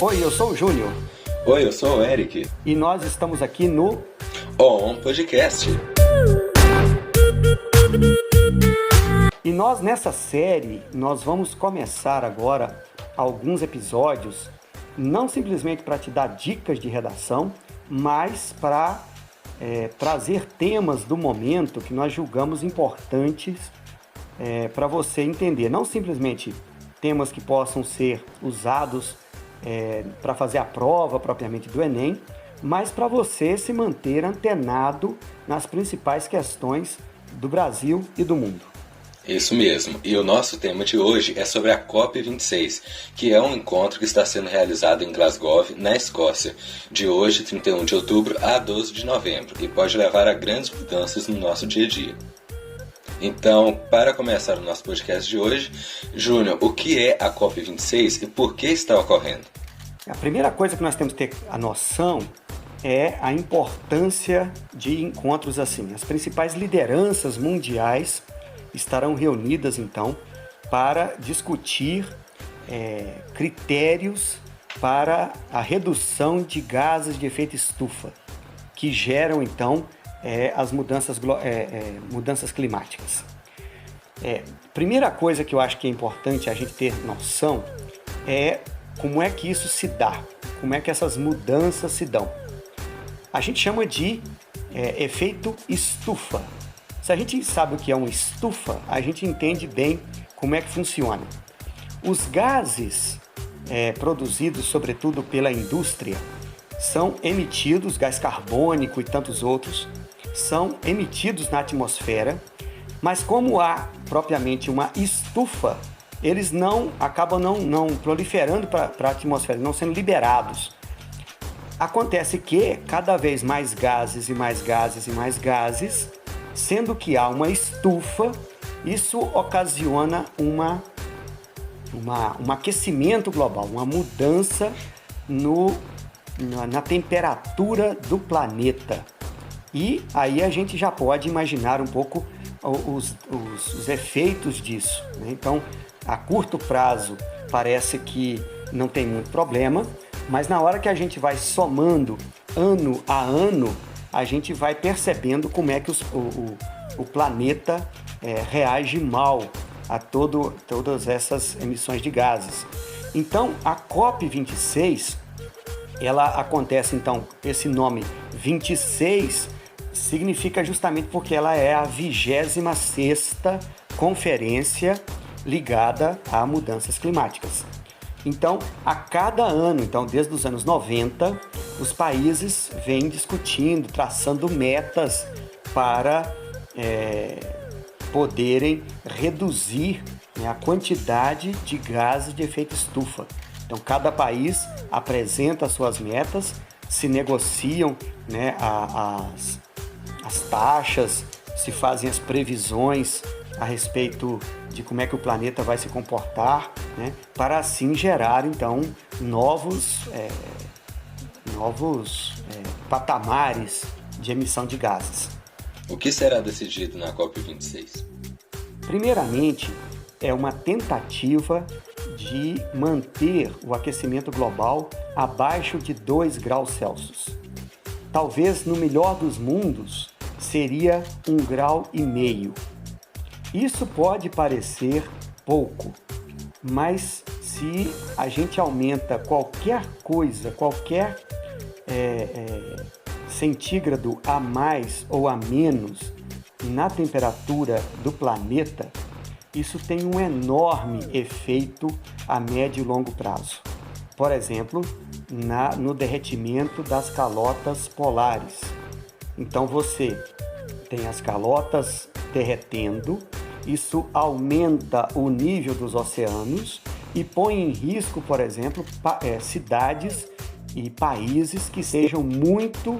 Oi, eu sou o Júnior. Oi, eu sou o Eric. E nós estamos aqui no On Podcast. E nós nessa série, nós vamos começar agora alguns episódios, não simplesmente para te dar dicas de redação, mas para trazer temas do momento que nós julgamos importantes para você entender. Não simplesmente temas que possam ser usados para fazer a prova propriamente do Enem, mas para você se manter antenado nas principais questões do Brasil e do mundo. Isso mesmo, e o nosso tema de hoje é sobre a COP26, que é um encontro que está sendo realizado em Glasgow, na Escócia, de hoje, 31 de outubro, a 12 de novembro, e pode levar a grandes mudanças no nosso dia a dia. Então, para começar o nosso podcast de hoje, Júnior, o que é a COP26 e por que está ocorrendo? A primeira coisa que nós temos que ter a noção é a importância de encontros assim. As principais lideranças mundiais estarão reunidas, então, para discutir critérios para a redução de gases de efeito estufa, que geram, então, as mudanças climáticas. Primeira coisa que eu acho que é importante a gente ter noção é como é que isso se dá, como é que essas mudanças se dão. A gente chama de efeito estufa. Se a gente sabe o que é uma estufa, a gente entende bem como é que funciona. Os gases produzidos, sobretudo pela indústria, são emitidos, gás carbônico e tantos outros, são emitidos na atmosfera, mas como há propriamente uma estufa, eles acabam não proliferando para a atmosfera, não sendo liberados. Acontece que cada vez mais gases e mais gases e mais gases, sendo que há uma estufa, isso ocasiona um aquecimento global, uma mudança na temperatura do planeta. E aí a gente já pode imaginar um pouco os efeitos disso, né? Então, a curto prazo parece que não tem muito problema, mas na hora que a gente vai somando ano a ano, a gente vai percebendo como é que o planeta reage mal a todas essas emissões de gases. Então, a COP26, ela acontece, então, esse nome 26 significa justamente porque ela é a 26ª conferência ligada a mudanças climáticas. Então, a cada ano, desde os anos 90, os países vêm discutindo, traçando metas para poderem reduzir, né, a quantidade de gases de efeito estufa. Então, cada país apresenta as suas metas, se negociam, né, as taxas, se fazem as previsões a respeito de como é que o planeta vai se comportar, né, para assim gerar, então, novos patamares de emissão de gases. O que será decidido na COP26? Primeiramente, é uma tentativa de manter o aquecimento global abaixo de 2 graus Celsius. Talvez, no melhor dos mundos, seria 1,5 grau. Isso pode parecer pouco, mas se a gente aumenta qualquer coisa, qualquer centígrado a mais ou a menos na temperatura do planeta, isso tem um enorme efeito a médio e longo prazo. Por exemplo, no derretimento das calotas polares. Então você tem as calotas derretendo, isso aumenta o nível dos oceanos e põe em risco, por exemplo, cidades e países que sejam muito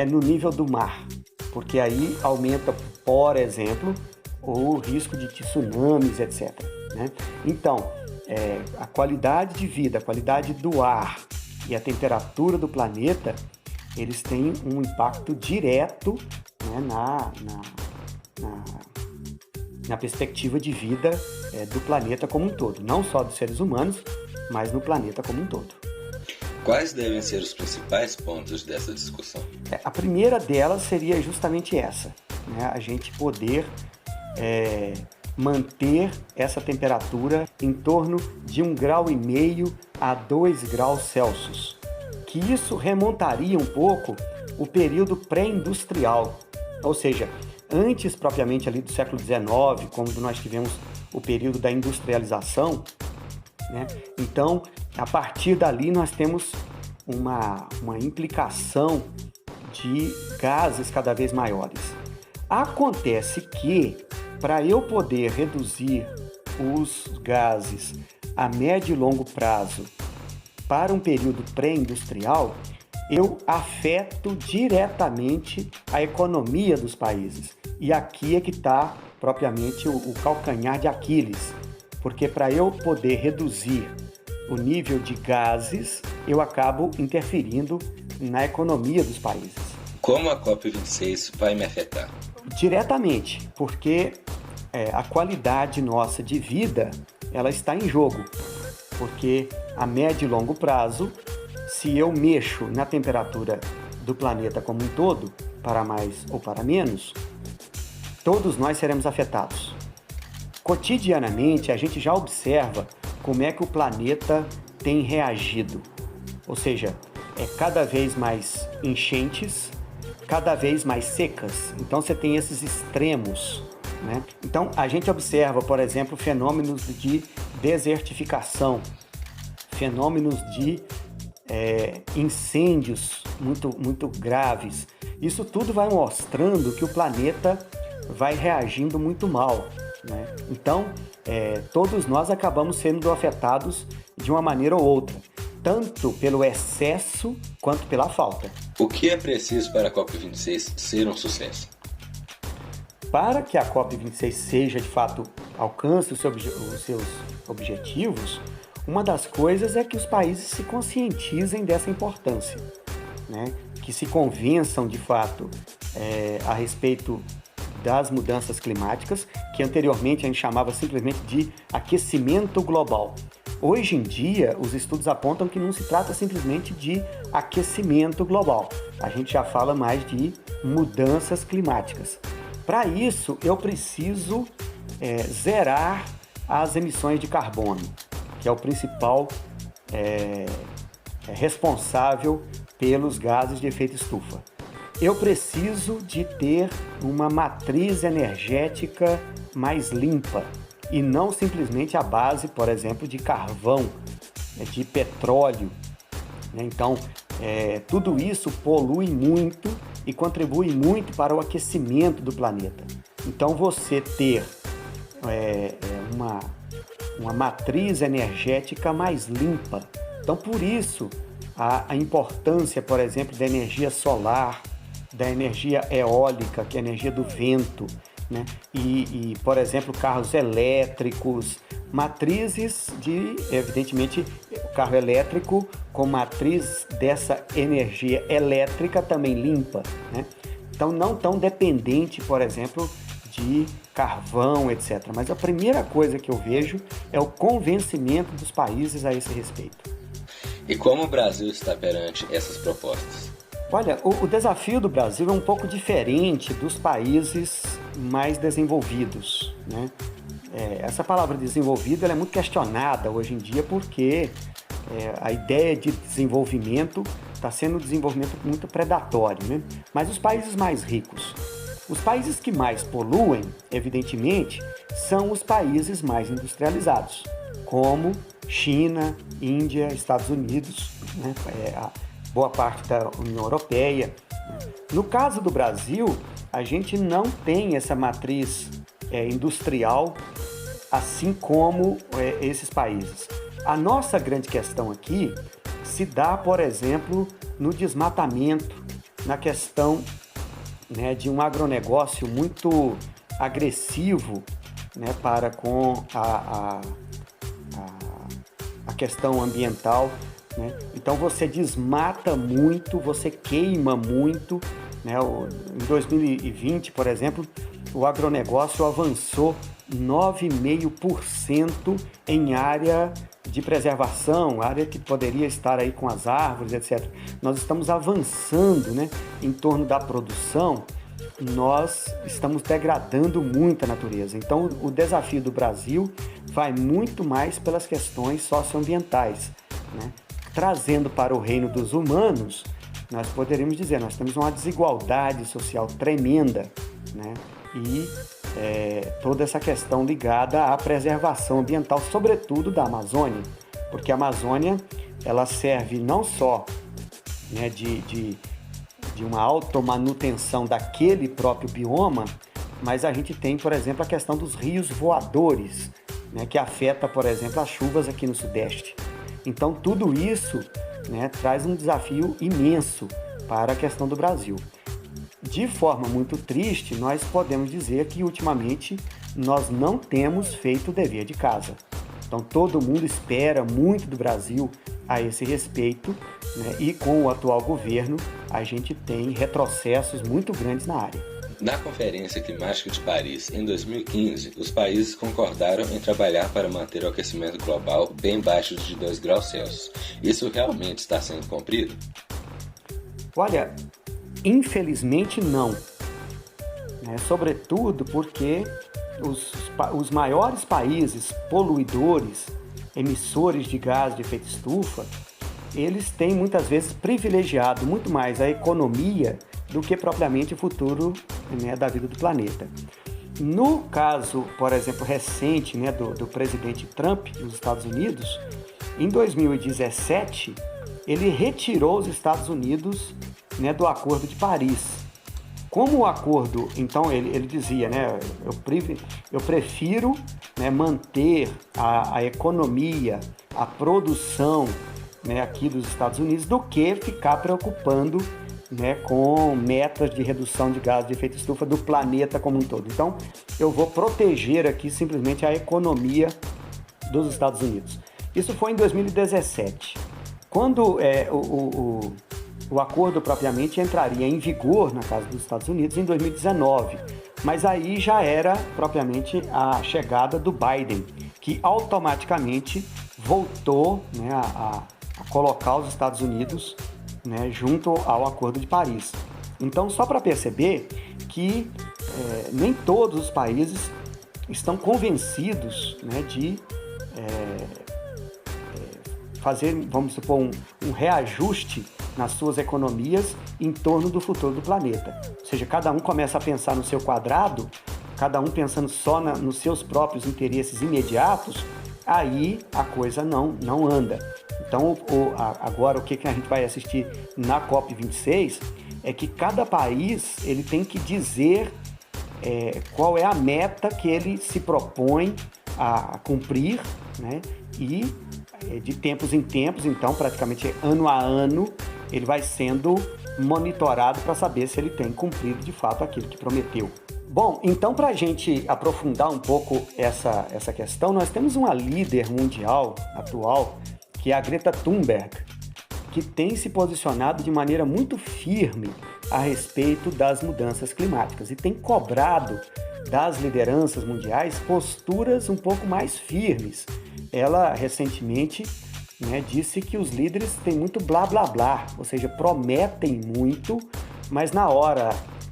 no nível do mar, porque aí aumenta, por exemplo, o risco de tsunamis, etc., né? Então, a qualidade de vida, a qualidade do ar e a temperatura do planeta, eles têm um impacto direto, né, na perspectiva de vida do planeta como um todo, não só dos seres humanos, mas no planeta como um todo. Quais devem ser os principais pontos dessa discussão? A primeira delas seria justamente essa, né? A gente poder manter essa temperatura em torno de 1,5 grau a 2 graus Celsius, que isso remontaria um pouco o período pré-industrial, ou seja, antes propriamente ali do século XIX, quando nós tivemos o período da industrialização, né? Então, a partir dali nós temos uma implicação de gases cada vez maiores. Acontece que, para eu poder reduzir os gases a médio e longo prazo para um período pré-industrial, eu afeto diretamente a economia dos países. E aqui é que está propriamente o calcanhar de Aquiles, porque para eu poder reduzir o nível de gases, eu acabo interferindo na economia dos países. Como a COP26 vai me afetar? Diretamente, porque a qualidade nossa de vida, ela está em jogo, porque a médio e longo prazo, se eu mexo na temperatura do planeta como um todo, para mais ou para menos, todos nós seremos afetados. Cotidianamente, a gente já observa como é que o planeta tem reagido. Ou seja, cada vez mais enchentes, cada vez mais secas. Então, você tem esses extremos, né? Então, a gente observa, por exemplo, fenômenos de desertificação, fenômenos de incêndios muito graves. Isso tudo vai mostrando que o planeta vai reagindo muito mal, né? Então, todos nós acabamos sendo afetados de uma maneira ou outra, tanto pelo excesso quanto pela falta. O que é preciso para a COP26 ser um sucesso? Para que a COP26 seja, de fato, alcance os seus objetivos, uma das coisas é que os países se conscientizem dessa importância, né? Que se convençam, de fato, a respeito das mudanças climáticas, que anteriormente a gente chamava simplesmente de aquecimento global. Hoje em dia, os estudos apontam que não se trata simplesmente de aquecimento global. A gente já fala mais de mudanças climáticas. Para isso, eu preciso zerar as emissões de carbono, que é o principal responsável pelos gases de efeito estufa. Eu preciso de ter uma matriz energética mais limpa e não simplesmente a base, por exemplo, de carvão, de petróleo, né? Então, tudo isso polui muito e contribui muito para o aquecimento do planeta. Então, você ter uma matriz energética mais limpa. Então, por isso, a importância, por exemplo, da energia solar, da energia eólica, que é a energia do vento, né? E, por exemplo, carros elétricos, matrizes evidentemente, o carro elétrico com matriz dessa energia elétrica também limpa, né? Então, não tão dependente, por exemplo, de carvão, etc. Mas a primeira coisa que eu vejo é o convencimento dos países a esse respeito. E como o Brasil está perante essas propostas? Olha, o desafio do Brasil é um pouco diferente dos países mais desenvolvidos, né? Essa palavra desenvolvido ela é muito questionada hoje em dia porque a ideia de desenvolvimento está sendo um desenvolvimento muito predatório, né? Mas os países mais ricos, os países que mais poluem, evidentemente, são os países mais industrializados, como China, Índia, Estados Unidos, né? Boa parte da União Europeia. No caso do Brasil, a gente não tem essa matriz industrial, assim como esses países. A nossa grande questão aqui se dá, por exemplo, no desmatamento, na questão, né, de um agronegócio muito agressivo, né, para com a questão ambiental, né? Então você desmata muito, você queima muito, né? Em 2020, por exemplo, o agronegócio avançou 9,5% em área de preservação, área que poderia estar aí com as árvores, etc. Nós estamos avançando, né, em torno da produção, nós estamos degradando muito a natureza. Então, o desafio do Brasil vai muito mais pelas questões socioambientais, né? Trazendo para o reino dos humanos, nós poderíamos dizer, nós temos uma desigualdade social tremenda, né? E toda essa questão ligada à preservação ambiental, sobretudo da Amazônia, porque a Amazônia ela serve não só, né, de uma automanutenção daquele próprio bioma, mas a gente tem, por exemplo, a questão dos rios voadores, né, que afeta, por exemplo, as chuvas aqui no Sudeste. Então, tudo isso, né, traz um desafio imenso para a questão do Brasil. De forma muito triste, nós podemos dizer que, ultimamente, nós não temos feito o dever de casa. Então, todo mundo espera muito do Brasil a esse respeito, né? E com o atual governo, a gente tem retrocessos muito grandes na área. Na Conferência Climática de Paris, em 2015, os países concordaram em trabalhar para manter o aquecimento global bem baixo de 2 graus Celsius. Isso realmente está sendo cumprido? Olha, infelizmente não. Sobretudo porque os maiores países poluidores, emissores de gás de efeito estufa, eles têm muitas vezes privilegiado muito mais a economia do que propriamente o futuro, né, da vida do planeta. No caso, por exemplo, recente, né, do presidente Trump nos Estados Unidos, em 2017, ele retirou os Estados Unidos, né, do Acordo de Paris. Como o acordo, então, ele dizia, né, eu prefiro, né, manter a economia, a produção, né, aqui dos Estados Unidos, do que ficar preocupando, né, com metas de redução de gás de efeito estufa do planeta como um todo. Então, eu vou proteger aqui simplesmente a economia dos Estados Unidos. Isso foi em 2017. Quando o acordo propriamente entraria em vigor na casa dos Estados Unidos em 2019, mas aí já era propriamente a chegada do Biden, que automaticamente voltou, né, a colocar os Estados Unidos, né, junto ao Acordo de Paris. Então, só para perceber que nem todos os países estão convencidos, né, de fazer, vamos supor, um reajuste nas suas economias em torno do futuro do planeta. Ou seja, cada um começa a pensar no seu quadrado, cada um pensando só nos seus próprios interesses imediatos, aí a coisa não anda. Então, agora o que a gente vai assistir na COP26 é que cada país ele tem que dizer qual é a meta que ele se propõe a cumprir, né? E de tempos em tempos, então praticamente ano a ano, ele vai sendo monitorado para saber se ele tem cumprido de fato aquilo que prometeu. Bom, então para a gente aprofundar um pouco essa questão, nós temos uma líder mundial atual, que é a Greta Thunberg, que tem se posicionado de maneira muito firme a respeito das mudanças climáticas e tem cobrado das lideranças mundiais posturas um pouco mais firmes. Ela recentemente, né, disse que os líderes têm muito blá blá blá, ou seja, prometem muito, mas na hora,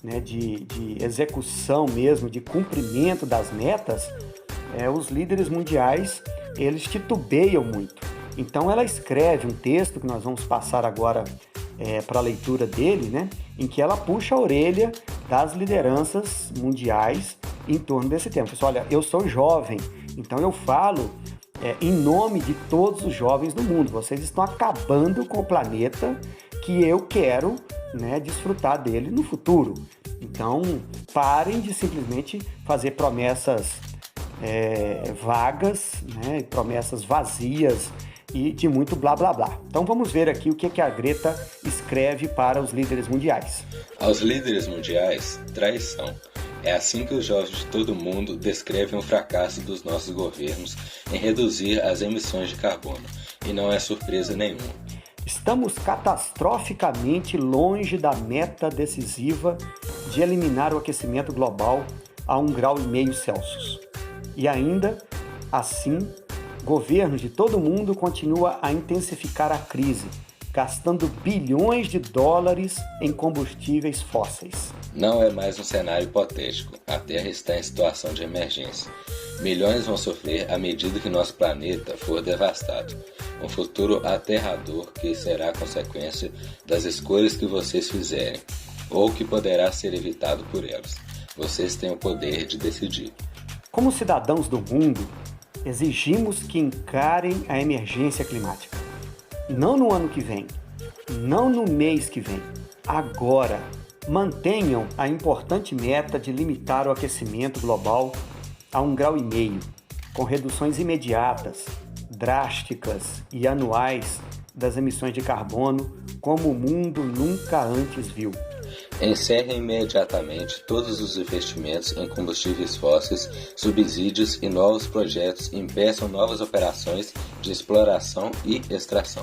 né, de execução mesmo, de cumprimento das metas, os líderes mundiais eles titubeiam muito. Então ela escreve um texto que nós vamos passar agora para a leitura dele, né, em que ela puxa a orelha das lideranças mundiais em torno desse tema. Pessoal, olha, eu sou jovem, então eu falo em nome de todos os jovens do mundo. Vocês estão acabando com o planeta que eu quero, né, desfrutar dele no futuro. Então, parem de simplesmente fazer promessas vagas, né, promessas vazias e de muito blá blá blá. Então vamos ver aqui o que a Greta escreve para os líderes mundiais. Aos líderes mundiais, traição. É assim que os jovens de todo o mundo descrevem o fracasso dos nossos governos em reduzir as emissões de carbono, e não é surpresa nenhuma. Estamos catastroficamente longe da meta decisiva de eliminar o aquecimento global a 1,5 graus Celsius. E ainda assim, governos de todo mundo continuam a intensificar a crise, gastando bilhões de dólares em combustíveis fósseis. Não é mais um cenário hipotético. A Terra está em situação de emergência. Milhões vão sofrer à medida que nosso planeta for devastado. Um futuro aterrador que será consequência das escolhas que vocês fizerem, ou que poderá ser evitado por elas. Vocês têm o poder de decidir. Como cidadãos do mundo, exigimos que encarem a emergência climática. Não no ano que vem, não no mês que vem, agora. Mantenham a importante meta de limitar o aquecimento global a 1,5 grau, com reduções imediatas, drásticas e anuais das emissões de carbono, como o mundo nunca antes viu. Encerrem imediatamente todos os investimentos em combustíveis fósseis, subsídios e novos projetos e impeçam novas operações de exploração e extração.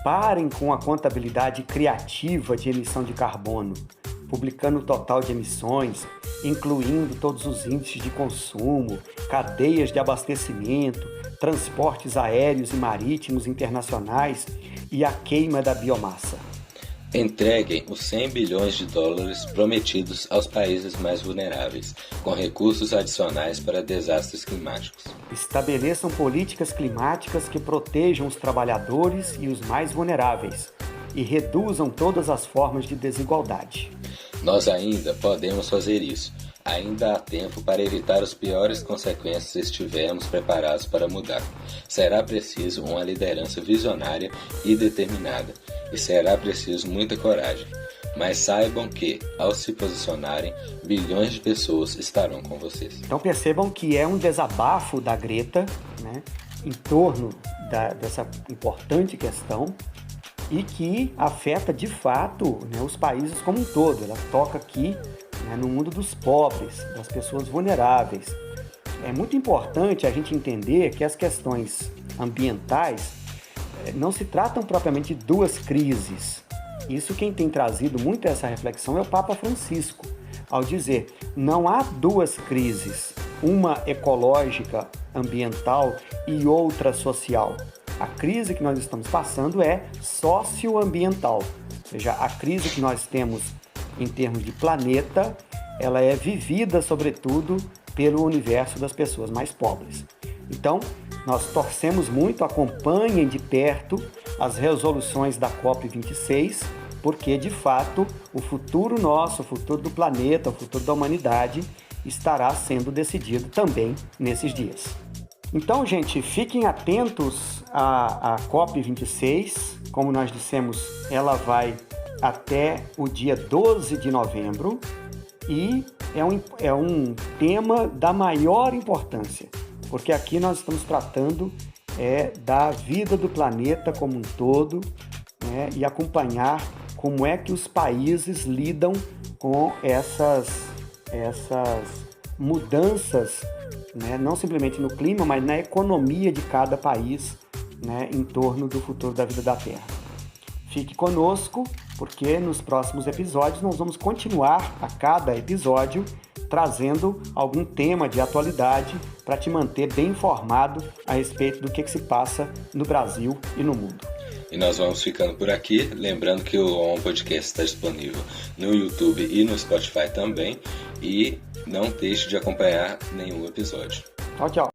Parem com a contabilidade criativa de emissão de carbono, publicando o total de emissões, incluindo todos os índices de consumo, cadeias de abastecimento, transportes aéreos e marítimos internacionais e a queima da biomassa. Entreguem os 100 bilhões de dólares prometidos aos países mais vulneráveis, com recursos adicionais para desastres climáticos. Estabeleçam políticas climáticas que protejam os trabalhadores e os mais vulneráveis e reduzam todas as formas de desigualdade. Nós ainda podemos fazer isso. Ainda há tempo para evitar as piores consequências se estivermos preparados para mudar. Será preciso uma liderança visionária e determinada, e será preciso muita coragem. Mas saibam que, ao se posicionarem, bilhões de pessoas estarão com vocês. Então percebam que é um desabafo da Greta, né, em torno dessa importante questão e que afeta de fato, né, os países como um todo. Ela toca aqui, né, no mundo dos pobres, das pessoas vulneráveis. É muito importante a gente entender que as questões ambientais não se tratam propriamente de duas crises. Isso quem tem trazido muito essa reflexão é o Papa Francisco, ao dizer, não há duas crises, uma ecológica, ambiental e outra social. A crise que nós estamos passando é socioambiental, ou seja, a crise que nós temos em termos de planeta, ela é vivida, sobretudo, pelo universo das pessoas mais pobres. Então, nós torcemos muito, acompanhem de perto as resoluções da COP26, porque, de fato, o futuro nosso, o futuro do planeta, o futuro da humanidade estará sendo decidido também nesses dias. Então, gente, fiquem atentos à COP26. Como nós dissemos, ela vai até o dia 12 de novembro e é um tema da maior importância, porque aqui nós estamos tratando da vida do planeta como um todo, né, e acompanhar como é que os países lidam com essas mudanças, né, não simplesmente no clima, mas na economia de cada país, né, em torno do futuro da vida da Terra. Fique conosco, porque nos próximos episódios nós vamos continuar a cada episódio trazendo algum tema de atualidade para te manter bem informado a respeito do que se passa no Brasil e no mundo. E nós vamos ficando por aqui, lembrando que o ON Podcast está disponível no YouTube e no Spotify também, e não deixe de acompanhar nenhum episódio. Tchau, tchau.